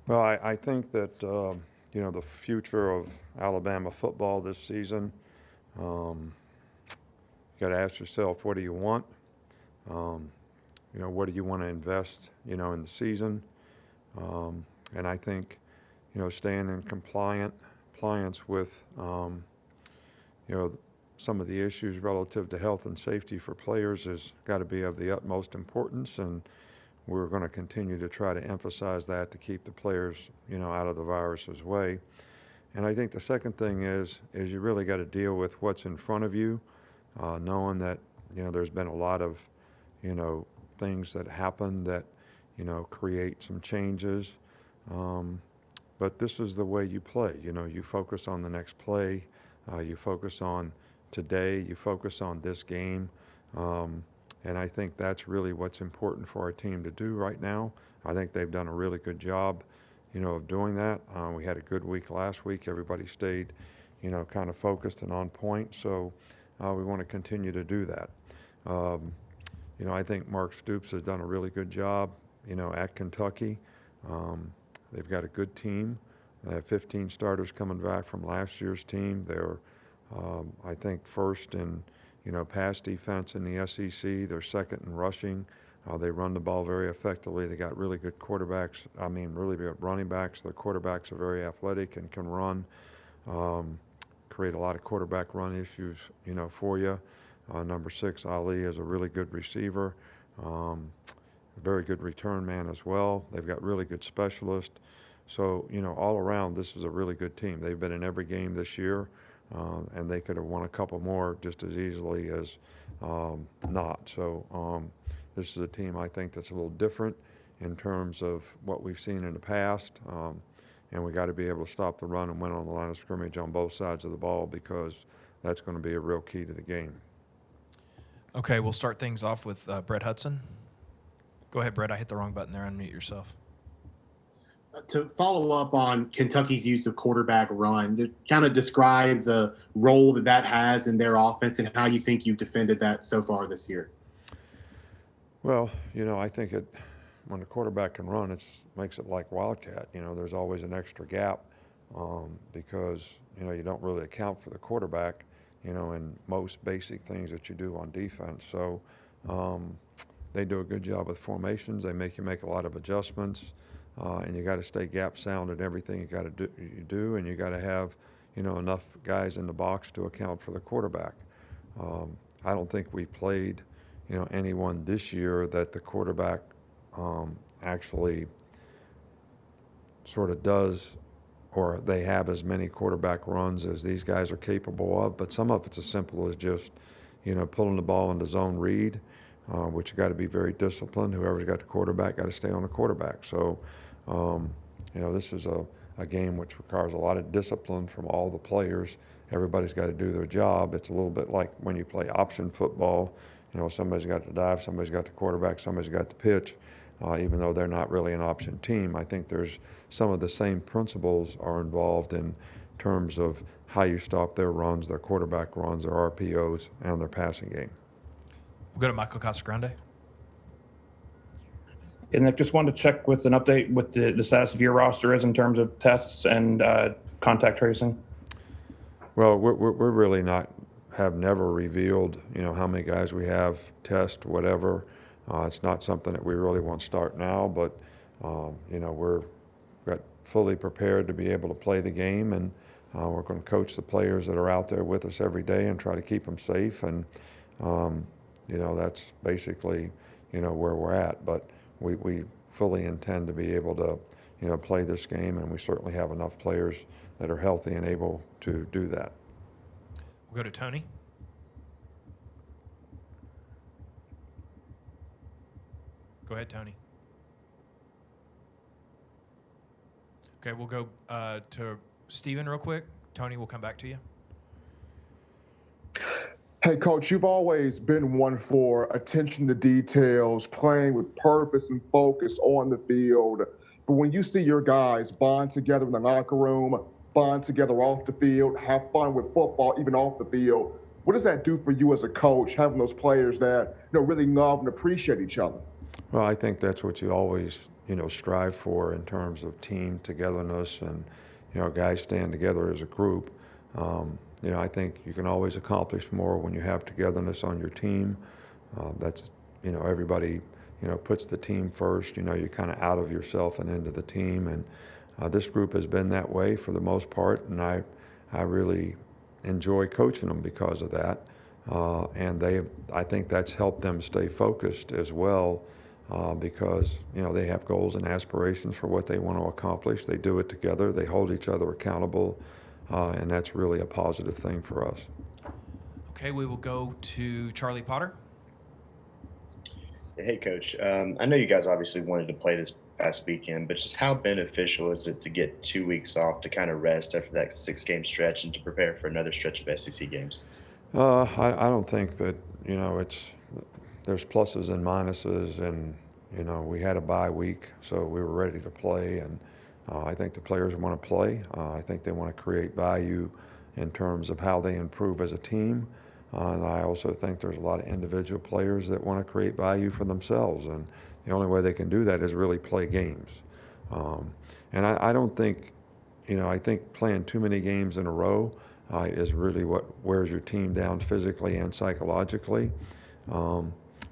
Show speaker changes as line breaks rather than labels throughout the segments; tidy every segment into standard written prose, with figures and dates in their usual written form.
Well, I think that, the future of Alabama football this season, um, you got to ask yourself, what do you want? Um, what do you want to invest, in the season? And I think, staying in compliance with, you know, some of the issues relative to health and safety for players has got to be of the utmost importance, and we're going to continue to try to emphasize that to keep the players, out of the virus's way. And I think the second thing is you really got to deal with what's in front of you, knowing that, there's been a lot of, you know, things that happen that, create some changes. Um, but this is the way you play. You focus on the next play, you focus on today, you focus on this game. Um, and I think that's really what's important for our team to do right now. I think they've done a really good job, of doing that. We had a good week last week. Everybody stayed, kind of focused and on point. So we want to continue to do that. Um, I think Mark Stoops has done a really good job, at Kentucky. They've got a good team. They have 15 starters coming back from last year's team. They're, I think, first in, pass defense in the SEC. They're second in rushing. They run the ball very effectively. They got really good quarterbacks. Really good running backs. Their quarterbacks are very athletic and can run, create a lot of quarterback run issues, for you. Number 6, Ali, is a really good receiver. A very good return man as well. They've got really good specialists. So, all around, this is a really good team. They've been in every game this year, and they could have won a couple more just as easily as not. So this is a team I think that's a little different in terms of what we've seen in the past. And we got to be able to stop the run and win on the line of scrimmage on both sides of the ball, because that's going to be a real key to the game.
Okay, we'll start things off with Brett Hudson. Go ahead, Brett. I hit the wrong button there. Unmute yourself.
To follow up on Kentucky's use of quarterback run, to kind of describe the role that has in their offense and how you think you've defended that so far this year.
Well, I think when the quarterback can run, it makes it like Wildcat. There's always an extra gap because, you don't really account for the quarterback, in most basic things that you do on defense. So they do a good job with formations. They make you make a lot of adjustments. And you got to stay gap sound in everything you do, and you got to have, enough guys in the box to account for the quarterback. I don't think we played, anyone this year that the quarterback actually sort of does, or they have as many quarterback runs as these guys are capable of. But some of it's as simple as just, pulling the ball into zone read, which you got to be very disciplined. Whoever's got the quarterback got to stay on the quarterback. So, this is a game which requires a lot of discipline from all the players. Everybody's got to do their job. It's a little bit like when you play option football. Somebody's got to dive, somebody's got the quarterback, somebody's got the pitch, even though they're not really an option team. I think there's some of the same principles are involved in terms of how you stop their runs, their quarterback runs, their RPOs, and their passing game.
We'll go to Michael Casagrande.
And I just wanted to check with an update with the status of your roster is in terms of tests and contact tracing.
Well, we're really have never revealed, how many guys we have test, whatever. It's not something that we really want to start now, but, we're got fully prepared to be able to play the game, and we're going to coach the players that are out there with us every day and try to keep them safe. And, that's basically, where we're at. But we fully intend to be able to, play this game, and we certainly have enough players that are healthy and able to do that.
We'll go to Tony. Go ahead, Tony. Okay, we'll go to Steven real quick. Tony, we'll come back to you.
Hey, Coach, you've always been one for attention to details, playing with purpose and focus on the field. But when you see your guys bond together in the locker room, bond together off the field, have fun with football, even off the field, what does that do for you as a coach, having those players that really love and appreciate each other?
Well, I think that's what you always, strive for in terms of team togetherness and, guys staying together as a group. I think you can always accomplish more when you have togetherness on your team. That's, everybody, puts the team first. You're kind of out of yourself and into the team. And this group has been that way for the most part. And I really enjoy coaching them because of that. And I think that's helped them stay focused as well. Because they have goals and aspirations for what they want to accomplish. They do it together. They hold each other accountable, and that's really a positive thing for us.
Okay, we will go to Charlie Potter.
Hey, Coach. I know you guys obviously wanted to play this past weekend, but just how beneficial is it to get 2 weeks off to kind of rest after that 6-game stretch and to prepare for another stretch of SEC games?
I don't think that there's pluses and minuses, and we had a bye week, so we were ready to play, and I think the players want to play. I think they want to create value in terms of how they improve as a team, and I also think there's a lot of individual players that want to create value for themselves, and the only way they can do that is really play games. And I don't think, I think playing too many games in a row is really what wears your team down physically and psychologically.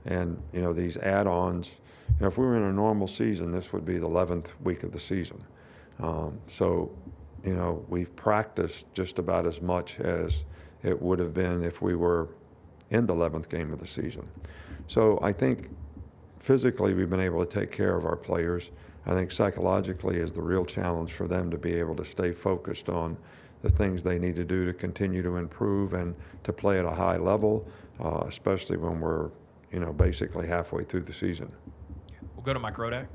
And, these add-ons, if we were in a normal season, this would be the 11th week of the season. So, we've practiced just about as much as it would have been if we were in the 11th game of the season. So I think physically we've been able to take care of our players. I think psychologically is the real challenge for them to be able to stay focused on the things they need to do to continue to improve and to play at a high level, especially when we're basically halfway through the season.
We'll go to Mike Rodak.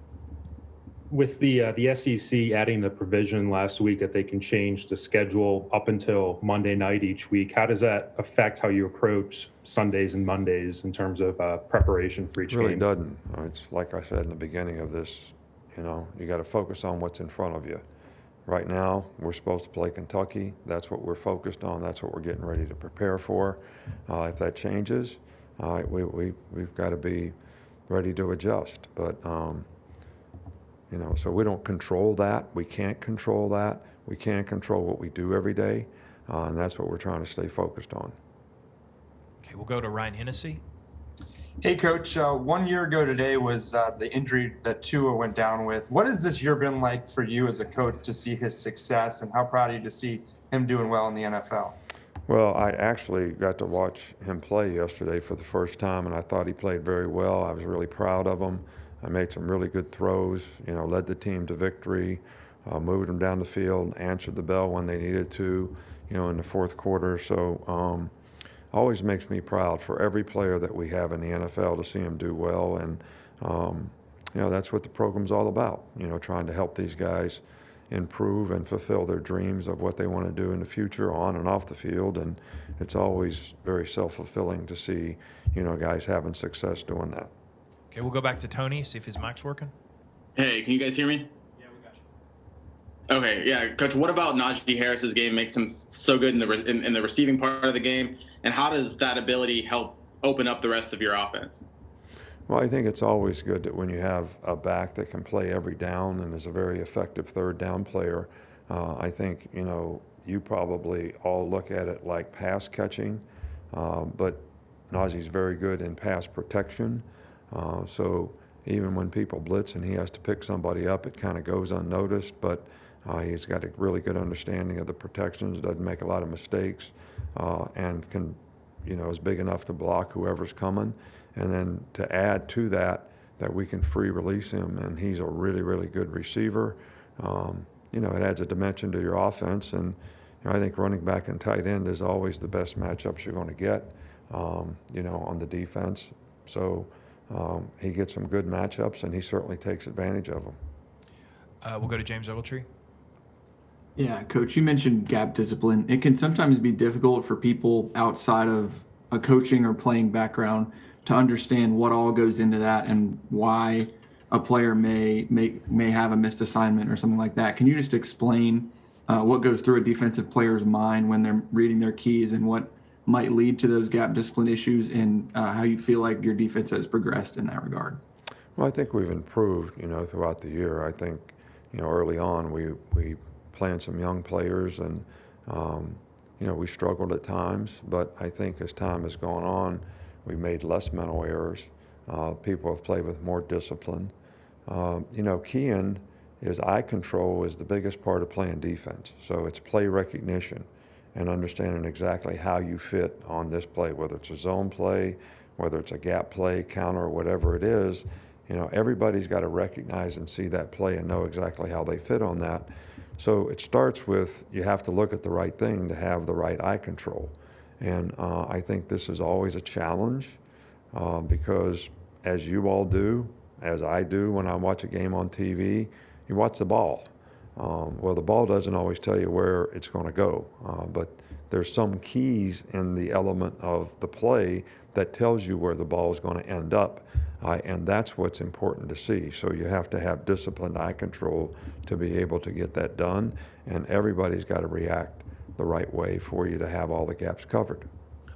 With the SEC adding the provision last week that they can change the schedule up until Monday night each week, how does that affect how you approach Sundays and Mondays in terms of preparation for each
It really
game?
doesn't. It's like I said in the beginning of this, you got to focus on what's in front of you. Right now, we're supposed to play Kentucky. That's what we're focused on. That's what we're getting ready to prepare for. If that changes, we've got to be ready to adjust. But, so we don't control that. We can't control that. We can't control what we do every day. And that's what we're trying to stay focused on.
Okay, we'll go to Ryan Hennessy.
Hey, Coach. 1 year ago today was the injury that Tua went down with. What has this year been like for you as a coach to see his success, and how proud are you to see him doing well in the NFL?
Well, I actually got to watch him play yesterday for the first time, and I thought he played very well. I was really proud of him. I made some really good throws, led the team to victory, moved them down the field, answered the bell when they needed to, in the fourth quarter. So always makes me proud for every player that we have in the NFL to see him do well. And, that's what the program's all about, trying to help these guys improve and fulfill their dreams of what they want to do in the future on and off the field. And it's always very self-fulfilling to see, guys having success doing that.
Okay, we'll go back to Tony, see if his mic's working.
Hey, can you guys hear me?
Yeah, we got you.
Okay, yeah, Coach. What about Najee Harris's game makes him so good in the receiving part of the game, and how does that ability help open up the rest of your offense?
Well, I think it's always good that when you have a back that can play every down and is a very effective third down player, I think, you probably all look at it like pass catching, but Najee's very good in pass protection. So even when people blitz and he has to pick somebody up, it kind of goes unnoticed, but he's got a really good understanding of the protections, doesn't make a lot of mistakes, and can, is big enough to block whoever's coming. And then to add to that we can free release him, and he's a really, really good receiver. It adds a dimension to your offense, and I think running back and tight end is always the best matchups you're going to get, on the defense. So he gets some good matchups, and he certainly takes advantage of them.
We'll go to James Ogletree.
Yeah, Coach, you mentioned gap discipline. It can sometimes be difficult for people outside of a coaching or playing background to understand what all goes into that and why a player may have a missed assignment or something like that. Can you just explain what goes through a defensive player's mind when they're reading their keys and what might lead to those gap discipline issues, and how you feel like your defense has progressed in that regard?
Well, I think we've improved, throughout the year. I think, early on we planned some young players and, we struggled at times. But I think as time has gone on, we've made less mental errors. People have played with more discipline. Keying is eye control is the biggest part of playing defense. So it's play recognition and understanding exactly how you fit on this play, whether it's a zone play, whether it's a gap play, counter, whatever it is. Everybody's got to recognize and see that play and know exactly how they fit on that. So it starts with you have to look at the right thing to have the right eye control. And I think this is always a challenge because as you all do, as I do when I watch a game on TV, you watch the ball. Well, the ball doesn't always tell you where it's going to go, but there's some keys in the element of the play that tells you where the ball is going to end up, and that's what's important to see. So you have to have disciplined eye control to be able to get that done, and everybody's got to react the right way for you to have all the gaps covered.